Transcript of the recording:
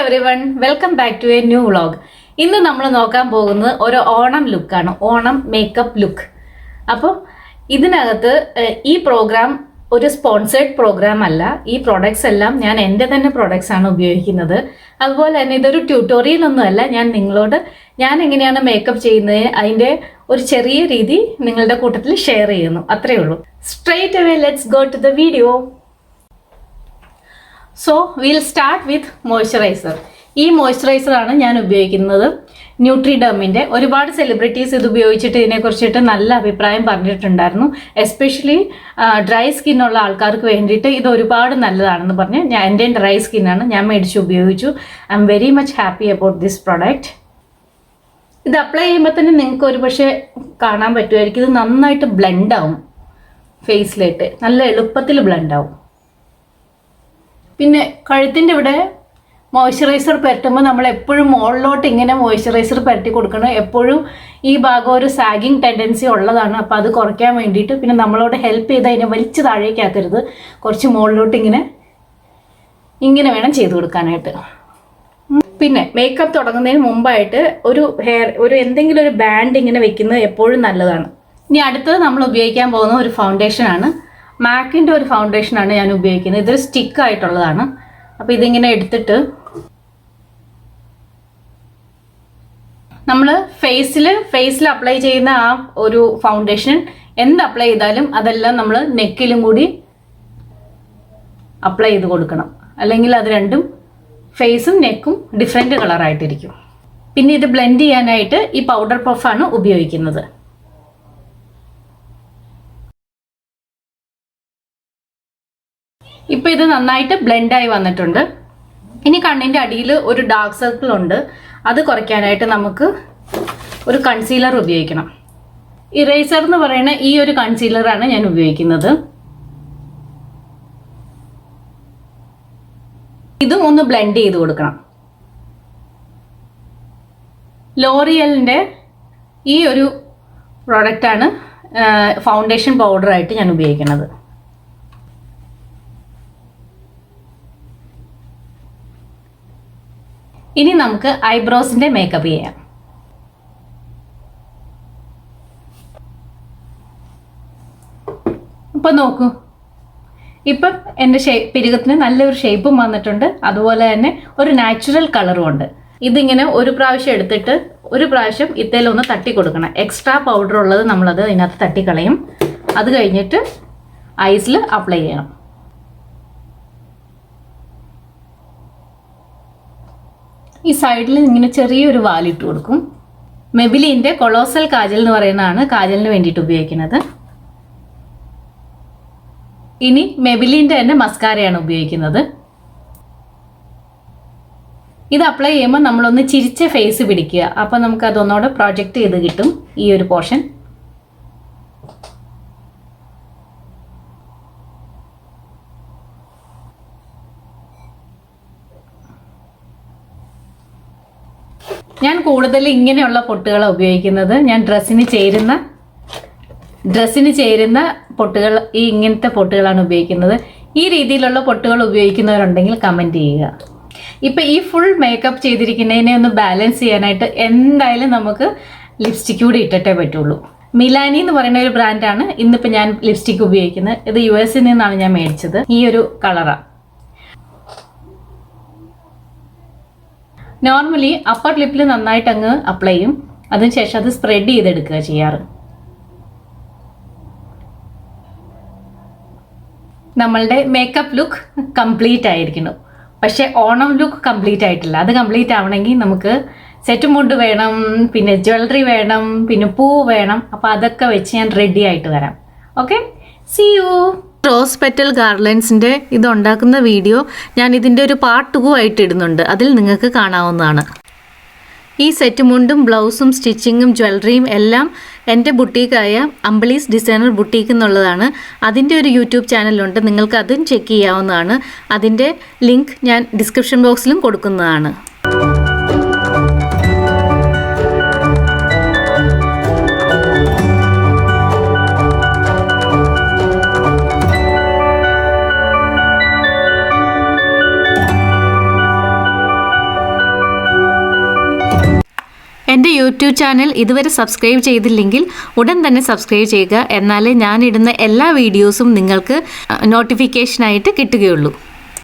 everyone, welcome back to a new vlog. ഇന്ന് നമ്മൾ നോക്കാൻ പോകുന്നത് ഒരു ഓണം ലുക്കാണ്, ഓണം മേക്കപ്പ് ലുക്ക്. അപ്പോൾ ഇതിനകത്ത് ഈ പ്രോഗ്രാം ഒരു സ്പോൺസേഡ് പ്രോഗ്രാം അല്ല. ഈ പ്രോഡക്ട്സ് എല്ലാം ഞാൻ എൻ്റെ തന്നെ പ്രോഡക്ട്സ് ആണ് ഉപയോഗിക്കുന്നത്. അതുപോലെ തന്നെ ഇതൊരു ട്യൂട്ടോറിയൽ ഒന്നുമല്ല. ഞാൻ എങ്ങനെയാണ് മേക്കപ്പ് ചെയ്യുന്നത് അതിൻ്റെ ഒരു ചെറിയ രീതി നിങ്ങളുടെ കൂട്ടത്തിൽ ഷെയർ ചെയ്യുന്നു, അത്രയേ ഉള്ളൂ. Straight away let's go to the video. So will start with moisturiser. ഈ മോയ്സ്ചറൈസറാണ് ഞാൻ ഉപയോഗിക്കുന്നത്, ന്യൂട്രിഡെർമിൻ്റെ. ഒരുപാട് സെലിബ്രിറ്റീസ് ഇത് ഉപയോഗിച്ചിട്ട് ഇതിനെക്കുറിച്ചിട്ട് നല്ല അഭിപ്രായം പറഞ്ഞിട്ടുണ്ടായിരുന്നു. എസ്പെഷ്യലി ഡ്രൈ സ്കിന്നുള്ള ആൾക്കാർക്ക് വേണ്ടിയിട്ട് ഇത് ഒരുപാട് നല്ലതാണെന്ന് പറഞ്ഞ് എൻ്റെ ഡ്രൈ സ്കിന്നാണ്, ഞാൻ മേടിച്ച് ഉപയോഗിച്ചു. I am very much happy about this product. ഇത് അപ്ലൈ ചെയ്യുമ്പോൾ തന്നെ നിങ്ങൾക്ക് ഒരു പക്ഷേ കാണാൻ പറ്റുമായിരിക്കും, ഇത് നന്നായിട്ട് ബ്ലെൻഡ് ആവും ഫേസിലേക്ക്, നല്ല എളുപ്പത്തിൽ ബ്ലെൻഡ് ആവും. പിന്നെ കഴുത്തിൻ്റെ ഇവിടെ മോയ്സ്ചറൈസർ പുരട്ടുമ്പോൾ നമ്മൾ എപ്പോഴും മുകളിലോട്ട് ഇങ്ങനെ മോയ്സ്ചറൈസർ പുരട്ടി കൊടുക്കണം. എപ്പോഴും ഈ ഭാഗം ഒരു സാഗിങ് ടെൻഡൻസി ഉള്ളതാണ്. അപ്പോൾ അത് കുറയ്ക്കാൻ വേണ്ടിയിട്ട് പിന്നെ നമ്മളോട് ഹെൽപ്പ് ചെയ്ത് അതിനെ വലിച്ച് താഴേക്കാക്കരുത്, കുറച്ച് മുകളിലോട്ട് ഇങ്ങനെ വേണം ചെയ്ത് കൊടുക്കാനായിട്ട്. പിന്നെ മേക്കപ്പ് തുടങ്ങുന്നതിന് മുമ്പായിട്ട് ഒരു എന്തെങ്കിലും ഒരു ബാൻഡ് ഇങ്ങനെ വെക്കുന്നത് എപ്പോഴും നല്ലതാണ്. ഇനി അടുത്തത് നമ്മൾ ഉപയോഗിക്കാൻ പോകുന്ന ഒരു ഫൗണ്ടേഷനാണ്. മാക്കിൻ്റെ ഒരു ഫൗണ്ടേഷനാണ് ഞാൻ ഉപയോഗിക്കുന്നത്. ഇതൊരു സ്റ്റിക്ക് ആയിട്ടുള്ളതാണ്. അപ്പോൾ ഇതിങ്ങനെ എടുത്തിട്ട് നമ്മൾ ഫേസിൽ അപ്ലൈ ചെയ്യുന്ന ആ ഒരു ഫൗണ്ടേഷൻ എന്ത് അപ്ലൈ ചെയ്താലും അതെല്ലാം നമ്മൾ നെക്കിലും കൂടി അപ്ലൈ ചെയ്ത് കൊടുക്കണം. അല്ലെങ്കിൽ അത് രണ്ടും ഫേസും നെക്കും ഡിഫറെൻറ്റ് കളറായിട്ടിരിക്കും. പിന്നെ ഇത് ബ്ലെൻഡ് ചെയ്യാനായിട്ട് ഈ പൗഡർ പഫാണ് ഉപയോഗിക്കുന്നത്. ഇപ്പോൾ ഇത് നന്നായിട്ട് ബ്ലെൻഡായി വന്നിട്ടുണ്ട്. ഇനി കണ്ണിൻ്റെ അടിയിൽ ഒരു ഡാർക്ക് സർക്കിൾ ഉണ്ട്, അത് കുറയ്ക്കാനായിട്ട് നമുക്ക് ഒരു കൺസീലർ ഉപയോഗിക്കണം. ഇറേസർ എന്ന് പറയുന്ന ഈ ഒരു കൺസീലറാണ് ഞാൻ ഉപയോഗിക്കുന്നത്. ഇതും ഒന്ന് ബ്ലെൻഡ് ചെയ്ത് കൊടുക്കണം. ലോറിയലിൻ്റെ ഈ ഒരു പ്രോഡക്റ്റാണ് ഫൗണ്ടേഷൻ പൗഡറായിട്ട് ഞാൻ ഉപയോഗിക്കുന്നത്. ഇനി നമുക്ക് ഐബ്രോസിൻ്റെ മേക്കപ്പ് ചെയ്യാം. ഇപ്പം നോക്കൂ, ഇപ്പം എൻ്റെ പിരികത്തിന് നല്ലൊരു ഷേപ്പും വന്നിട്ടുണ്ട്. അതുപോലെ തന്നെ ഒരു നാച്ചുറൽ കളറും ഉണ്ട്. ഇതിങ്ങനെ ഒരു പ്രാവശ്യം എടുത്തിട്ട് ഒരു പ്രാവശ്യം ഇത്തേലൊന്ന് തട്ടി കൊടുക്കണം. എക്സ്ട്രാ പൗഡർ ഉള്ളത് നമ്മളത് അതിനകത്ത് തട്ടിക്കളയും. അത് കഴിഞ്ഞിട്ട് ഐസിൽ അപ്ലൈ ചെയ്യണം. ഈ സൈഡിൽ ഇങ്ങനെ ചെറിയൊരു വാലിട്ട് കൊടുക്കും. മെബിലിൻ്റെ കൊളോസൽ കാജൽ എന്ന് പറയുന്നതാണ് കാജലിന് വേണ്ടിയിട്ട് ഉപയോഗിക്കുന്നത്. ഇനി മെബിലിൻ്റെ തന്നെ മസ്കാരയാണ് ഉപയോഗിക്കുന്നത്. ഇത് അപ്ലൈ ചെയ്യുമ്പോൾ നമ്മളൊന്ന് ചിരിച്ച ഫേസ് പിടിക്കുക. അപ്പോൾ നമുക്ക് അതൊന്നുകൂടെ പ്രൊജക്റ്റ് ചെയ്ത് കിട്ടും ഈ ഒരു പോർഷൻ. ഞാൻ കൂടുതൽ ഇങ്ങനെയുള്ള പൊട്ടുകളാണ് ഉപയോഗിക്കുന്നത്. ഞാൻ ഡ്രസ്സിന് ചേരുന്ന പൊട്ടുകൾ ഇങ്ങനത്തെ പൊട്ടുകളാണ് ഉപയോഗിക്കുന്നത്. ഈ രീതിയിലുള്ള പൊട്ടുകൾ ഉപയോഗിക്കുന്നവരുണ്ടെങ്കിൽ കമൻറ്റ് ചെയ്യുക. ഇപ്പം ഈ ഫുൾ മേക്കപ്പ് ചെയ്തിരിക്കുന്നതിനെ ഒന്ന് ബാലൻസ് ചെയ്യാനായിട്ട് എന്തായാലും നമുക്ക് ലിപ്സ്റ്റിക്ക് കൂടി ഇട്ടിട്ടേ പറ്റുള്ളൂ. മിലാനി എന്ന് പറയുന്ന ഒരു ബ്രാൻഡാണ് ഇന്നിപ്പോൾ ഞാൻ ലിപ്സ്റ്റിക്ക് ഉപയോഗിക്കുന്നത്. ഇത് US നിന്നാണ് ഞാൻ മേടിച്ചത്. ഈ ഒരു കളറാണ്. നോർമലി അപ്പർ ലിപ്പിൽ നന്നായിട്ട് അങ്ങ് അപ്ലൈ ചെയ്യും, അതിനുശേഷം അത് സ്പ്രെഡ് ചെയ്തെടുക്കുക ചെയ്യാറ്. നമ്മളുടെ മേക്കപ്പ് ലുക്ക് കംപ്ലീറ്റ് ആയിരിക്കുന്നു. പക്ഷെ ഓണം ലുക്ക് കംപ്ലീറ്റ് ആയിട്ടില്ല. അത് കംപ്ലീറ്റ് ആവണമെങ്കിൽ നമുക്ക് സെറ്റ് മുണ്ട് വേണം, പിന്നെ ജ്വല്ലറി വേണം, പിന്നെ പൂ വേണം. അപ്പോൾ അതൊക്കെ വെച്ച് ഞാൻ റെഡി ആയിട്ട് വരാം. Okay, see you. Rose petal ഗാർലൻഡ്സിൻ്റെ ഇതുണ്ടാക്കുന്ന വീഡിയോ ഞാൻ ഇതിൻ്റെ ഒരു പാർട്ട് 2 ആയിട്ട് ഇടുന്നുണ്ട്, അതിൽ നിങ്ങൾക്ക് കാണാവുന്നതാണ്. ഈ സെറ്റ് മുണ്ടും ബ്ലൗസും സ്റ്റിച്ചിങ്ങും ജ്വല്ലറിയും എല്ലാം എൻ്റെ ബുട്ടീക്കായ അംബിലീസ് ഡിസൈനർ ബുട്ടീക്ക് എന്നുള്ളതാണ്. അതിൻ്റെ ഒരു യൂട്യൂബ് ചാനലുണ്ട്, നിങ്ങൾക്ക് അതും ചെക്ക് ചെയ്യാവുന്നതാണ്. അതിൻ്റെ ലിങ്ക് ഞാൻ ഡിസ്ക്രിപ്ഷൻ ബോക്സിലും കൊടുക്കുന്നതാണ്. യൂട്യൂബ് ചാനൽ ഇതുവരെ സബ്സ്ക്രൈബ് ചെയ്തില്ലെങ്കിൽ ഉടൻ തന്നെ സബ്സ്ക്രൈബ് ചെയ്യുക. എന്നാലേ ഞാനിടുന്ന എല്ലാ വീഡിയോസും നിങ്ങൾക്ക് നോട്ടിഫിക്കേഷനായിട്ട് കിട്ടുകയുള്ളൂ.